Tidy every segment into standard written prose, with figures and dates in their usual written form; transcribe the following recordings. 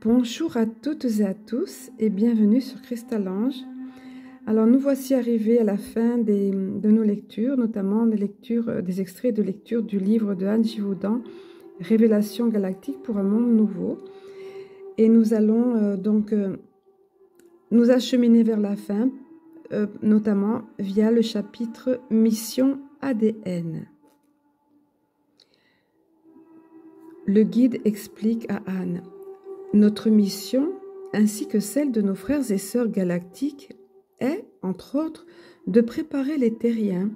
Bonjour à toutes et à tous et bienvenue sur Cristal-Ange. Alors nous voici arrivés à la fin de nos lectures, notamment des extraits de lecture du livre de Anne Givaudan, Révélation galactique pour un monde nouveau. Et nous allons nous acheminer vers la fin, notamment via le chapitre Mission ADN. Le guide explique à Anne: notre mission, ainsi que celle de nos frères et sœurs galactiques, est, entre autres, de préparer les terriens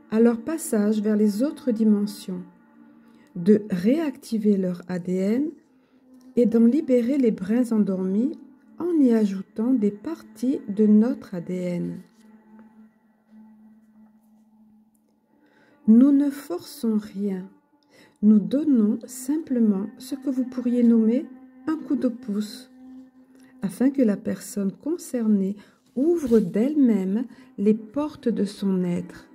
à leur passage vers les autres dimensions, de réactiver leur ADN et d'en libérer les brins endormis en y ajoutant des parties de notre ADN. Nous ne forçons rien, nous donnons simplement ce que vous pourriez nommer un coup de pouce, afin que la personne concernée ouvre d'elle-même les portes de son être.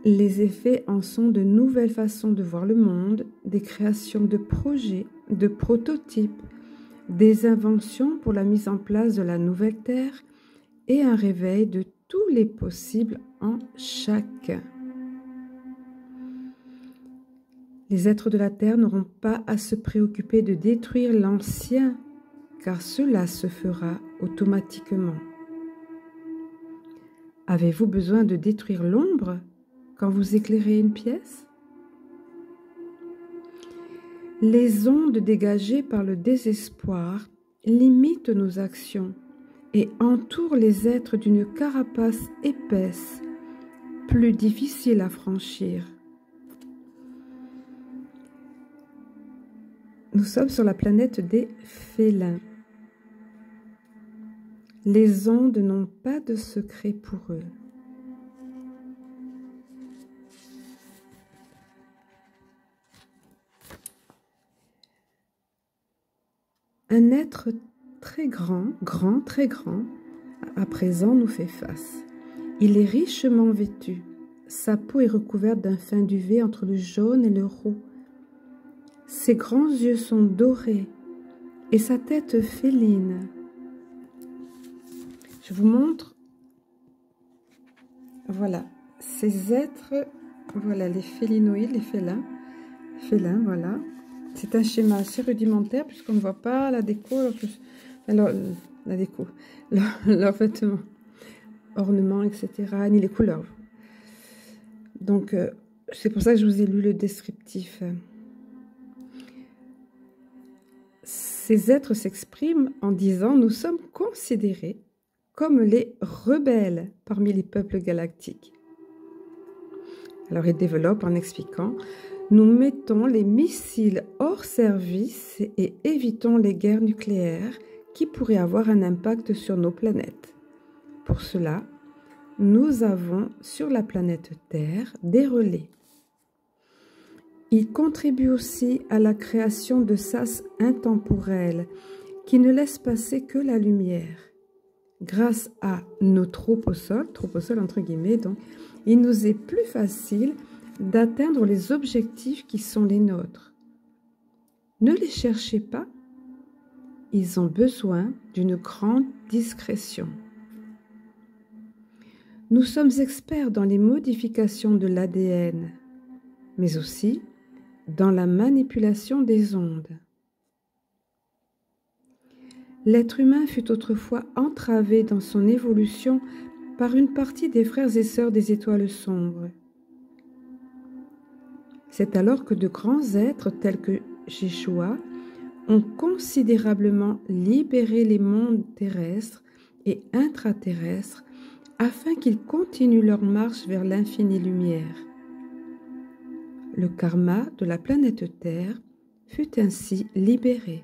Les effets en sont de nouvelles façons de voir le monde, des créations de projets, de prototypes, des inventions pour la mise en place de la nouvelle Terre et un réveil de tous les possibles en chacun. Les êtres de la Terre n'auront pas à se préoccuper de détruire l'ancien, car cela se fera automatiquement. Avez-vous besoin de détruire l'ombre quand vous éclairez une pièce? Les ondes dégagées par le désespoir limitent nos actions et entourent les êtres d'une carapace épaisse, plus difficile à franchir. Nous sommes sur la planète des félins. Les ondes n'ont pas de secret pour eux. Un être très grand, très grand, à présent nous fait face. Il est richement vêtu. Sa peau est recouverte d'un fin duvet entre le jaune et le roux. Ses grands yeux sont dorés et sa tête féline. Je vous montre, voilà, ces êtres, voilà les félinoïdes, les félins, voilà. C'est un schéma assez rudimentaire puisqu'on ne voit pas la déco, leurs vêtements, ornements, etc., ni les couleurs. Donc, c'est pour ça que je vous ai lu le descriptif. Ces êtres s'expriment en disant « Nous sommes considérés comme les rebelles parmi les peuples galactiques. » Alors, ils développent en expliquant « Nous mettons les missiles hors service et évitons les guerres nucléaires qui pourraient avoir un impact sur nos planètes. Pour cela, nous avons sur la planète Terre des relais. Il contribue aussi à la création de sas intemporels qui ne laissent passer que la lumière. Grâce à nos troposols entre guillemets, donc, il nous est plus facile d'atteindre les objectifs qui sont les nôtres. Ne les cherchez pas, ils ont besoin d'une grande discrétion. Nous sommes experts dans les modifications de l'ADN, mais aussi dans la manipulation des ondes. L'être humain fut autrefois entravé dans son évolution par une partie des frères et sœurs des étoiles sombres. C'est alors que de grands êtres tels que Yeshua ont considérablement libéré les mondes terrestres et intraterrestres afin qu'ils continuent leur marche vers l'infinie lumière. Le karma de la planète Terre fut ainsi libéré.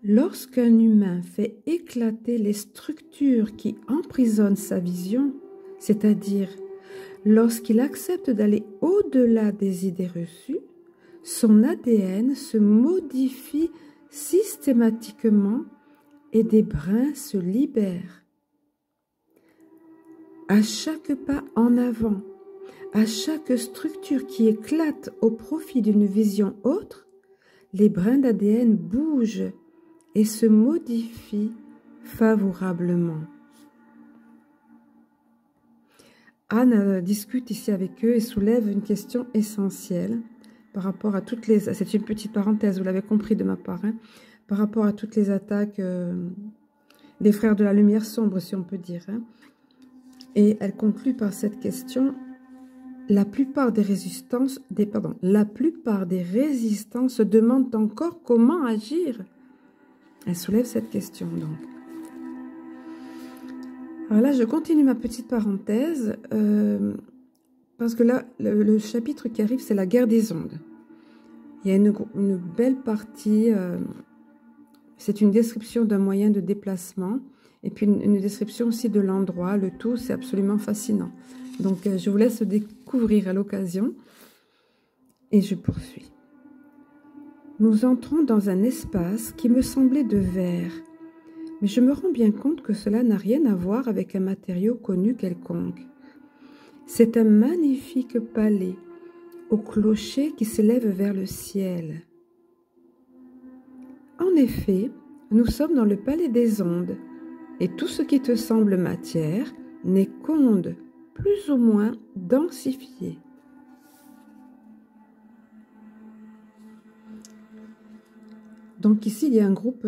Lorsqu'un humain fait éclater les structures qui emprisonnent sa vision, c'est-à-dire lorsqu'il accepte d'aller au-delà des idées reçues, son ADN se modifie systématiquement et des brins se libèrent. À chaque pas en avant, à chaque structure qui éclate au profit d'une vision autre, les brins d'ADN bougent et se modifient favorablement. Anne discute ici avec eux et soulève une question essentielle par rapport à toutes les... C'est une petite parenthèse, vous l'avez compris de ma part, hein, par rapport à toutes les attaques des frères de la lumière sombre, si on peut dire. Hein. Et elle conclut par cette question: la plupart des résistances se demandent encore comment agir. Elle soulève cette question donc. Alors là, je continue ma petite parenthèse parce que là, le chapitre qui arrive, c'est la guerre des ondes. Il y a une belle partie, c'est une description d'un moyen de déplacement et puis une description aussi de l'endroit. Le tout, c'est absolument fascinant. Donc, je vous laisse découvrir à l'occasion et je poursuis. Nous entrons dans un espace qui me semblait de verre, mais je me rends bien compte que cela n'a rien à voir avec un matériau connu quelconque. C'est un magnifique palais au clocher qui s'élève vers le ciel. En effet, nous sommes dans le palais des ondes, et tout ce qui te semble matière n'est qu'onde, plus ou moins densifiée. Donc ici, il y a un groupe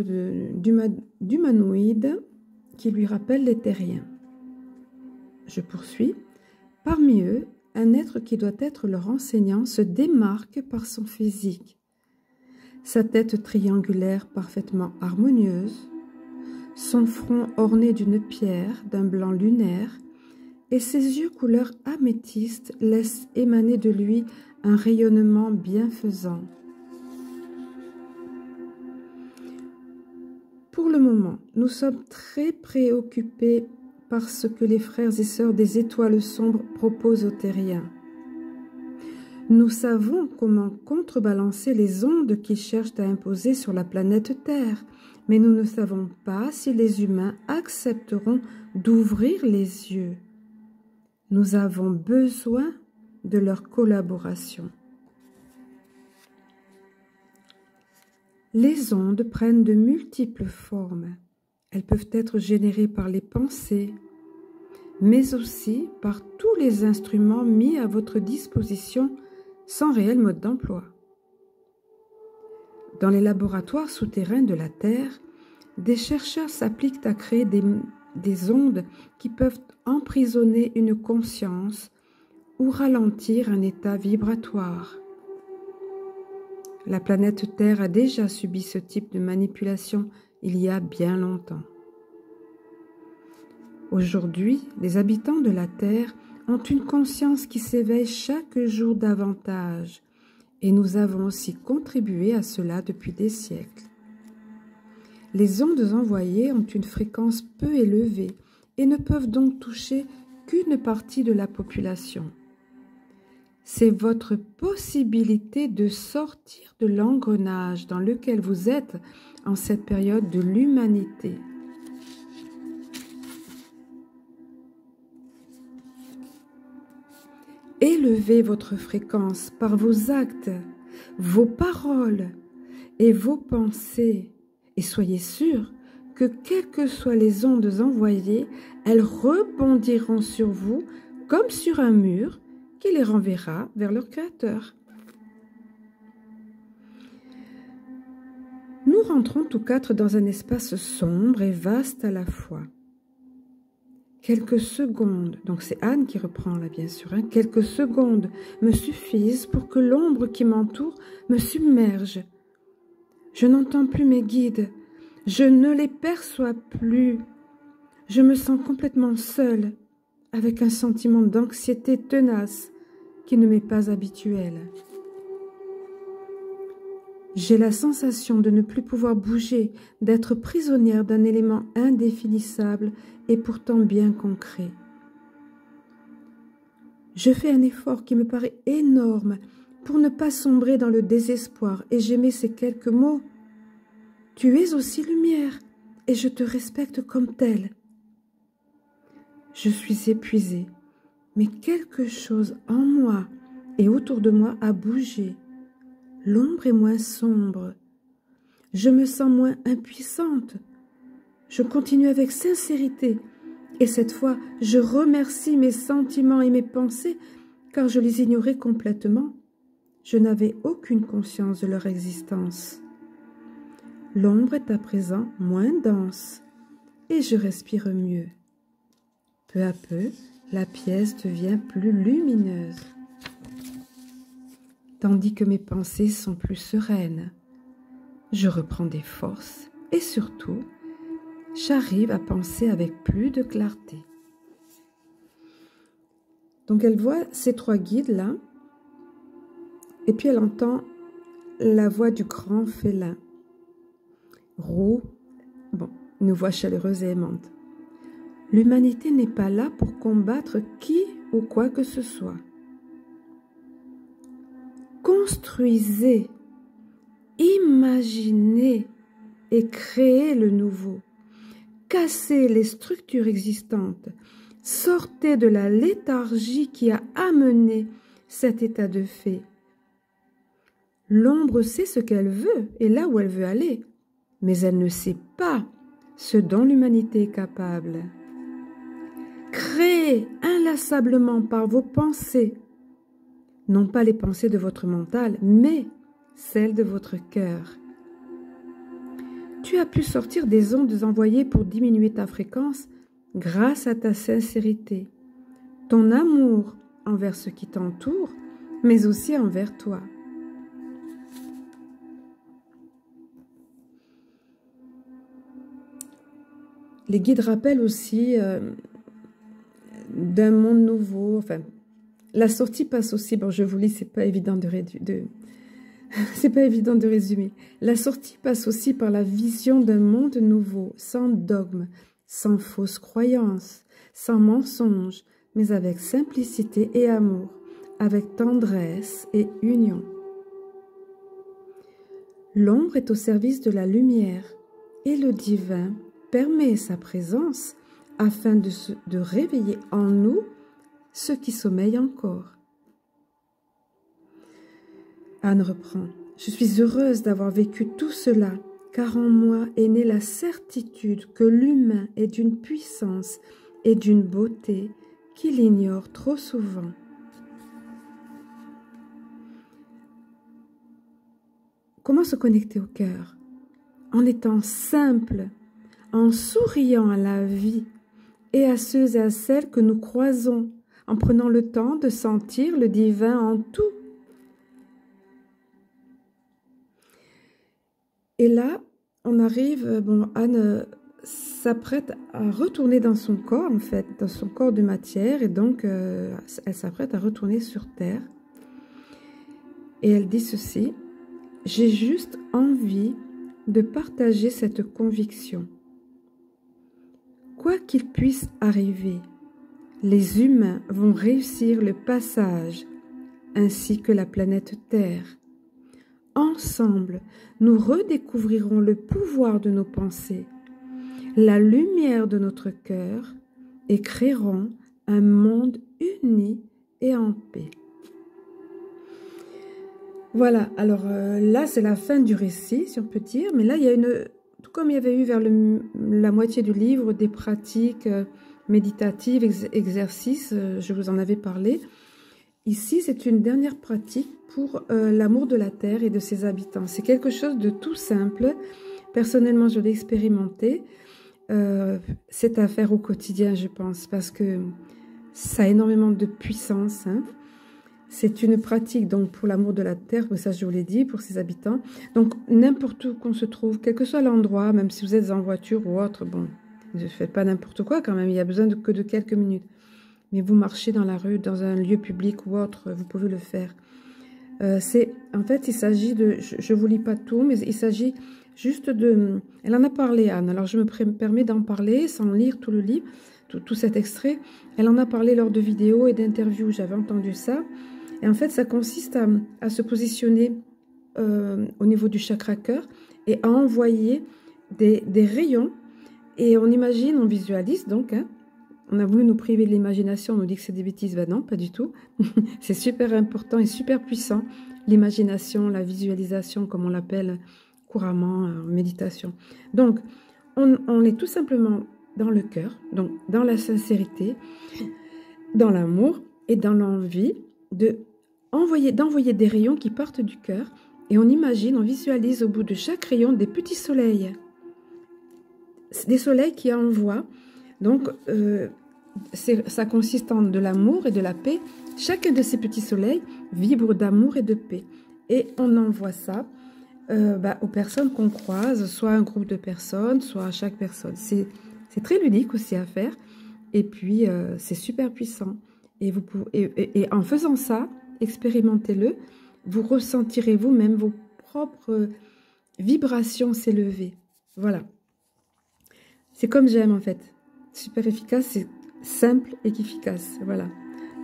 d'humanoïdes qui lui rappellent les terriens. Je poursuis. Parmi eux, un être qui doit être leur enseignant se démarque par son physique. Sa tête triangulaire parfaitement harmonieuse, son front orné d'une pierre d'un blanc lunaire et ses yeux couleur améthyste laissent émaner de lui un rayonnement bienfaisant. Pour le moment, nous sommes très préoccupés par ce que les frères et sœurs des étoiles sombres proposent aux terriens. Nous savons comment contrebalancer les ondes qu'ils cherchent à imposer sur la planète Terre, mais nous ne savons pas si les humains accepteront d'ouvrir les yeux. Nous avons besoin de leur collaboration. Les ondes prennent de multiples formes. Elles peuvent être générées par les pensées, mais aussi par tous les instruments mis à votre disposition sans réel mode d'emploi. Dans les laboratoires souterrains de la Terre, des chercheurs s'appliquent à créer des ondes qui peuvent emprisonner une conscience ou ralentir un état vibratoire. La planète Terre a déjà subi ce type de manipulation il y a bien longtemps. Aujourd'hui, les habitants de la Terre ont une conscience qui s'éveille chaque jour davantage, et nous avons aussi contribué à cela depuis des siècles. Les ondes envoyées ont une fréquence peu élevée et ne peuvent donc toucher qu'une partie de la population. C'est votre possibilité de sortir de l'engrenage dans lequel vous êtes en cette période de l'humanité. Élevez votre fréquence par vos actes, vos paroles et vos pensées et soyez sûr que quelles que soient les ondes envoyées, elles rebondiront sur vous comme sur un mur qui les renverra vers leur créateur. Nous rentrons tous quatre dans un espace sombre et vaste à la fois. Quelques secondes, donc c'est Anne qui reprend là bien sûr, hein, quelques secondes me suffisent pour que l'ombre qui m'entoure me submerge. Je n'entends plus mes guides, je ne les perçois plus. Je me sens complètement seule, avec un sentiment d'anxiété tenace qui ne m'est pas habituel. J'ai la sensation de ne plus pouvoir bouger, d'être prisonnière d'un élément indéfinissable et pourtant bien concret. Je fais un effort qui me paraît énorme pour ne pas sombrer dans le désespoir et j'émets ces quelques mots. Tu es aussi lumière et je te respecte comme telle. Je suis épuisée, mais quelque chose en moi et autour de moi a bougé. L'ombre est moins sombre. Je me sens moins impuissante. Je continue avec sincérité. Et cette fois, je remercie mes sentiments et mes pensées, car je les ignorais complètement. Je n'avais aucune conscience de leur existence. L'ombre est à présent moins dense, et je respire mieux. Peu à peu, la pièce devient plus lumineuse, tandis que mes pensées sont plus sereines. Je reprends des forces, et surtout, j'arrive à penser avec plus de clarté. Donc elle voit ces 3 guides-là, et puis elle entend la voix du grand félin. Roux, une voix chaleureuse et aimante. L'humanité n'est pas là pour combattre qui ou quoi que ce soit. Construisez, imaginez et créez le nouveau. Cassez les structures existantes. Sortez de la léthargie qui a amené cet état de fait. L'ombre sait ce qu'elle veut et là où elle veut aller, mais elle ne sait pas ce dont l'humanité est capable. Créez inlassablement par vos pensées, non pas les pensées de votre mental, mais celles de votre cœur. Tu as pu sortir des ondes envoyées pour diminuer ta fréquence grâce à ta sincérité, ton amour envers ce qui t'entoure, mais aussi envers toi. Les guides rappellent aussi d'un monde nouveau. Enfin, la sortie passe aussi. Bon, je vous lis, c'est pas évident c'est pas évident de résumer. La sortie passe aussi par la vision d'un monde nouveau, sans dogme, sans fausses croyances, sans mensonges, mais avec simplicité et amour, avec tendresse et union. L'ombre est au service de la lumière et le divin permet sa présence afin de réveiller en nous ceux qui sommeillent encore. Anne reprend. Je suis heureuse d'avoir vécu tout cela, car en moi est née la certitude que l'humain est d'une puissance et d'une beauté qu'il ignore trop souvent. Comment se connecter au cœur? En étant simple, en souriant à la vie et à ceux et à celles que nous croisons, en prenant le temps de sentir le divin en tout. Et là, on arrive, Anne s'apprête à retourner dans son corps, en fait, dans son corps de matière, et donc elle s'apprête à retourner sur Terre. Et elle dit ceci, « J'ai juste envie de partager cette conviction. Quoi qu'il puisse arriver, les humains vont réussir le passage, ainsi que la planète Terre. Ensemble, nous redécouvrirons le pouvoir de nos pensées, la lumière de notre cœur et créerons un monde uni et en paix. » Voilà, alors là c'est la fin du récit, si on peut dire, mais là il y a tout comme il y avait eu vers la moitié du livre, des pratiques méditatives, exercices, je vous en avais parlé. Ici, c'est une dernière pratique pour l'amour de la terre et de ses habitants. C'est quelque chose de tout simple. Personnellement, je l'ai expérimenté. C'est à faire au quotidien, je pense, parce que ça a énormément de puissance. Hein. C'est une pratique donc pour l'amour de la terre, ça je vous l'ai dit, pour ses habitants. Donc n'importe où qu'on se trouve, quel que soit l'endroit, même si vous êtes en voiture ou autre, bon, ne faites pas n'importe quoi quand même, il y a besoin que de quelques minutes. Mais vous marchez dans la rue, dans un lieu public ou autre, vous pouvez le faire. En fait, il s'agit de, je ne vous lis pas tout, mais il s'agit juste de... Elle en a parlé, Anne, alors je me permets d'en parler sans lire tout le livre, tout cet extrait. Elle en a parlé lors de vidéos et d'interviews, j'avais entendu ça. Et en fait, ça consiste à se positionner au niveau du chakra cœur et à envoyer des rayons. Et on imagine, on visualise donc, hein, On a voulu nous priver de l'imagination, on nous dit que c'est des bêtises. Ben non, pas du tout. C'est super important et super puissant. L'imagination, la visualisation, comme on l'appelle couramment en méditation. Donc, on est tout simplement dans le cœur, donc dans la sincérité, dans l'amour et dans l'envie d'envoyer des rayons qui partent du cœur. Et on imagine, on visualise au bout de chaque rayon des petits soleils. Des soleils qui envoient. Donc, ça consiste en de l'amour et de la paix. Chacun de ces petits soleils vibre d'amour et de paix. Et on envoie ça aux personnes qu'on croise, soit un groupe de personnes, soit à chaque personne. C'est très ludique aussi à faire. Et puis, c'est super puissant. Et en faisant ça, expérimentez-le, vous ressentirez vous-même vos propres vibrations s'élever. Voilà. C'est comme j'aime en fait. Super efficace, c'est simple et efficace. Voilà.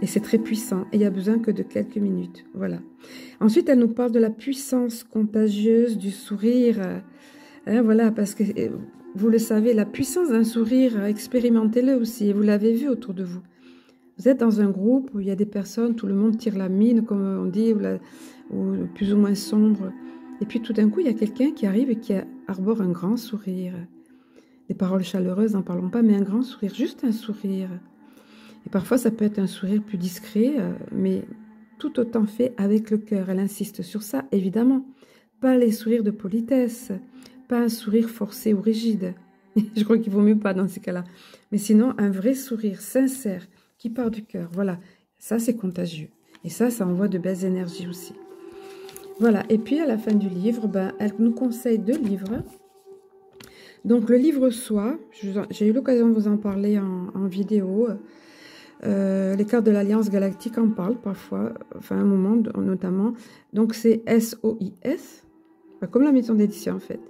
Et c'est très puissant. Et il n'y a besoin que de quelques minutes. Voilà. Ensuite, elle nous parle de la puissance contagieuse du sourire. Voilà, parce que vous le savez, la puissance d'un sourire, expérimentez-le aussi. Et vous l'avez vu autour de vous. Vous êtes dans un groupe où il y a des personnes, tout le monde tire la mine, comme on dit, ou plus ou moins sombre. Et puis tout d'un coup, il y a quelqu'un qui arrive et qui arbore un grand sourire. Des paroles chaleureuses, n'en parlons pas, mais un grand sourire, juste un sourire. Et parfois, ça peut être un sourire plus discret, mais tout autant fait avec le cœur. Elle insiste sur ça, évidemment. Pas les sourires de politesse, pas un sourire forcé ou rigide. Je crois qu'il vaut mieux pas dans ces cas-là. Mais sinon, un vrai sourire sincère, qui part du cœur. Voilà, ça c'est contagieux. Et ça envoie de belles énergies aussi. Voilà, et puis à la fin du livre, elle nous conseille 2 livres. Donc le livre Soi, j'ai eu l'occasion de vous en parler en vidéo. Les cartes de l'Alliance Galactique en parlent parfois, enfin un moment notamment. Donc c'est SOIS, comme la maison d'édition en fait.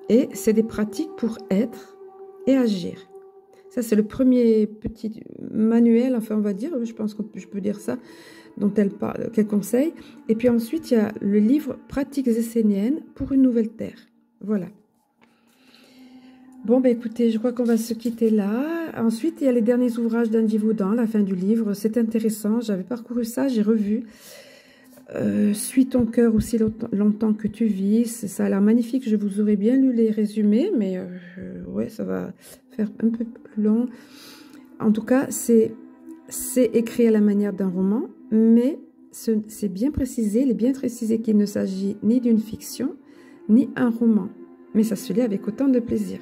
Et c'est des pratiques pour être et agir. Ça, c'est le premier petit manuel, enfin, on va dire, je pense que je peux dire ça, dont elle parle, qu'elle conseille. Et puis ensuite, il y a le livre Pratiques esséniennes pour une nouvelle terre. Voilà. Bon, écoutez, je crois qu'on va se quitter là. Ensuite, il y a les derniers ouvrages d'Andy Vaudan, la fin du livre. C'est intéressant, j'avais parcouru ça, j'ai revu. Suis ton cœur aussi longtemps que tu vis. Ça a l'air magnifique, je vous aurais bien lu les résumés, mais ouais, ça va faire un peu plus long. En tout cas, c'est écrit à la manière d'un roman, mais c'est bien précisé, il est bien précisé qu'il ne s'agit ni d'une fiction, ni un roman. Mais ça se lit avec autant de plaisir.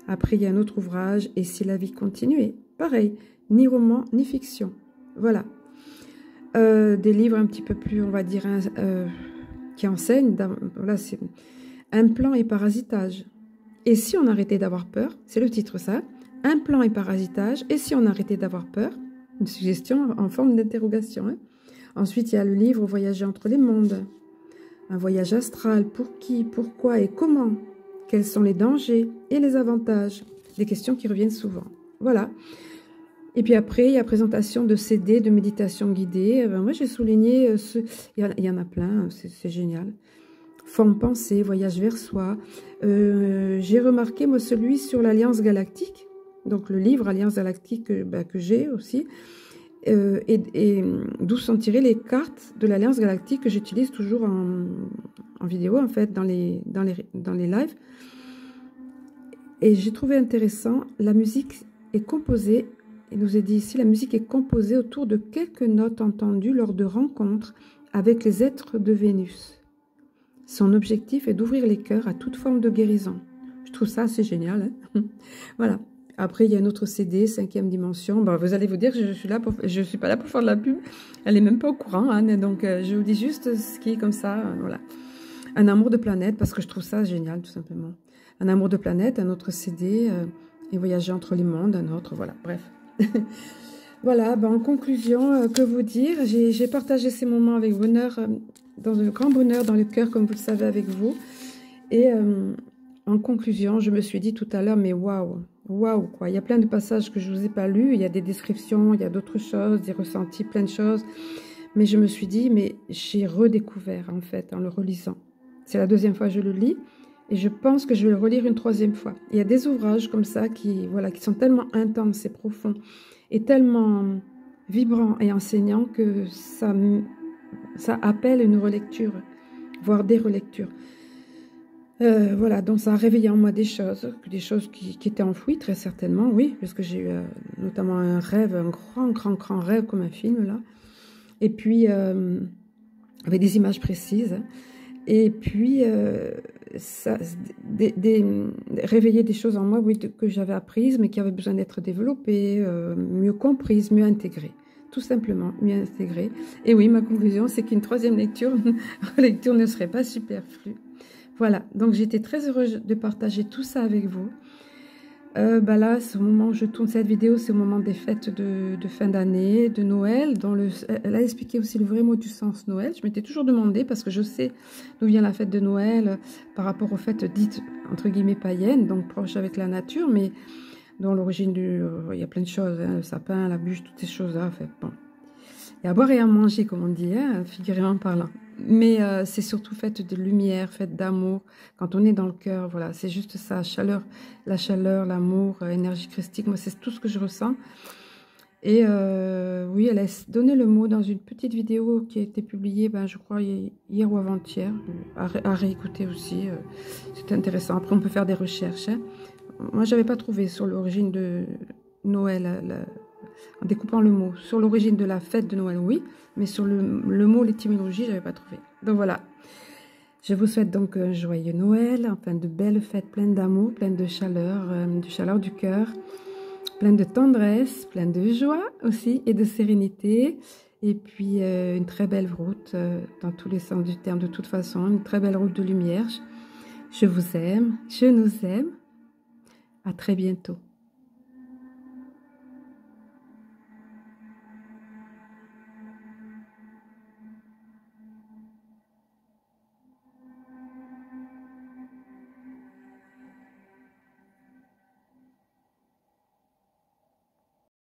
Après, il y a un autre ouvrage, Et si la vie continuait, pareil, ni roman, ni fiction. Voilà. Des livres un petit peu plus, on va dire, qui enseignent, voilà, c'est Implant et parasitage. Et si on arrêtait d'avoir peur, c'est le titre ça, Implant et parasitage, et si on arrêtait d'avoir peur, une suggestion en forme d'interrogation. Hein. Ensuite, il y a le livre Voyager entre les mondes, un voyage astral, pour qui, pourquoi et comment, quels sont les dangers et les avantages, des questions qui reviennent souvent. Voilà. Et puis après, il y a présentation de CD, de méditation guidée. Moi, j'ai souligné, il y en a plein, c'est génial. Forme pensée, voyage vers soi. J'ai remarqué, moi, celui sur l'Alliance Galactique. Donc, le livre Alliance Galactique que j'ai aussi. Et d'où sont tirées les cartes de l'Alliance Galactique que j'utilise toujours en vidéo, en fait, dans les lives. Et j'ai trouvé intéressant, la musique est composée, il nous est dit ici, la musique est composée autour de quelques notes entendues lors de rencontres avec les êtres de Vénus. Son objectif est d'ouvrir les cœurs à toute forme de guérison. Je trouve ça assez génial. Hein. Voilà. Après, il y a un autre CD, 5e dimension. Vous allez vous dire que je suis pas là pour faire de la pub. Elle n'est même pas au courant, Anne. Donc, je vous dis juste ce qui est comme ça. Voilà. Un amour de planète, parce que je trouve ça génial, tout simplement. Un amour de planète, un autre CD. Et voyager entre les mondes, un autre. Voilà, bref. Voilà, en conclusion, que vous dire? J'ai partagé ces moments avec bonheur, dans un grand bonheur dans le cœur, comme vous le savez, avec vous. Et en conclusion, je me suis dit tout à l'heure, mais waouh, quoi. Il y a plein de passages que je ne vous ai pas lus, il y a des descriptions, il y a d'autres choses, des ressentis, plein de choses. Mais je me suis dit, mais j'ai redécouvert, en fait, en le relisant. C'est la 2e fois que je le lis. Et je pense que je vais le relire une 3e fois. Il y a des ouvrages comme ça qui sont tellement intenses et profonds est tellement vibrant et enseignant que ça appelle une relecture, voire des relectures. Voilà, donc ça a réveillé en moi des choses qui étaient enfouies, très certainement, oui, parce que j'ai eu notamment un rêve, un grand rêve, comme un film, là. Et puis, avec des images précises. Et puis, réveiller des choses en moi, oui, que j'avais apprises, mais qui avaient besoin d'être développées, mieux comprises, mieux intégrées. Tout simplement, mieux intégrées. Et oui, ma conclusion, c'est qu'une troisième lecture ne serait pas superflue. Voilà, donc j'étais très heureuse de partager tout ça avec vous. Là, c'est au moment où je tourne cette vidéo, c'est au moment des fêtes de fin d'année, de Noël. Elle a expliqué aussi le vrai mot du sens Noël. Je m'étais toujours demandé, parce que je sais d'où vient la fête de Noël par rapport aux fêtes dites, entre guillemets, païennes, donc proches avec la nature, mais dont l'origine il y a plein de choses, hein, le sapin, la bûche, toutes ces choses-là. En fait, bon. Et à boire et à manger, comme on dit, hein, figurativement parlant. Mais c'est surtout fête de lumière, fête d'amour. Quand on est dans le cœur, voilà, c'est juste ça, la chaleur, l'amour, énergie christique. Moi, c'est tout ce que je ressens. Et oui, elle a donné le mot dans une petite vidéo qui a été publiée, je crois, hier ou avant-hier, à réécouter aussi. C'est intéressant. Après, on peut faire des recherches. Hein. Moi, je n'avais pas trouvé sur l'origine de Noël, en découpant le mot. Sur l'origine de la fête de Noël, oui, mais sur le mot, l'étymologie, je n'avais pas trouvé. Donc voilà, je vous souhaite donc un joyeux Noël, enfin de belles fêtes pleines d'amour, pleines de chaleur du cœur, pleines de tendresse, pleines de joie aussi et de sérénité. Et puis une très belle route, dans tous les sens du terme de toute façon, une très belle route de lumière. Je vous aime, je nous aime. À très bientôt.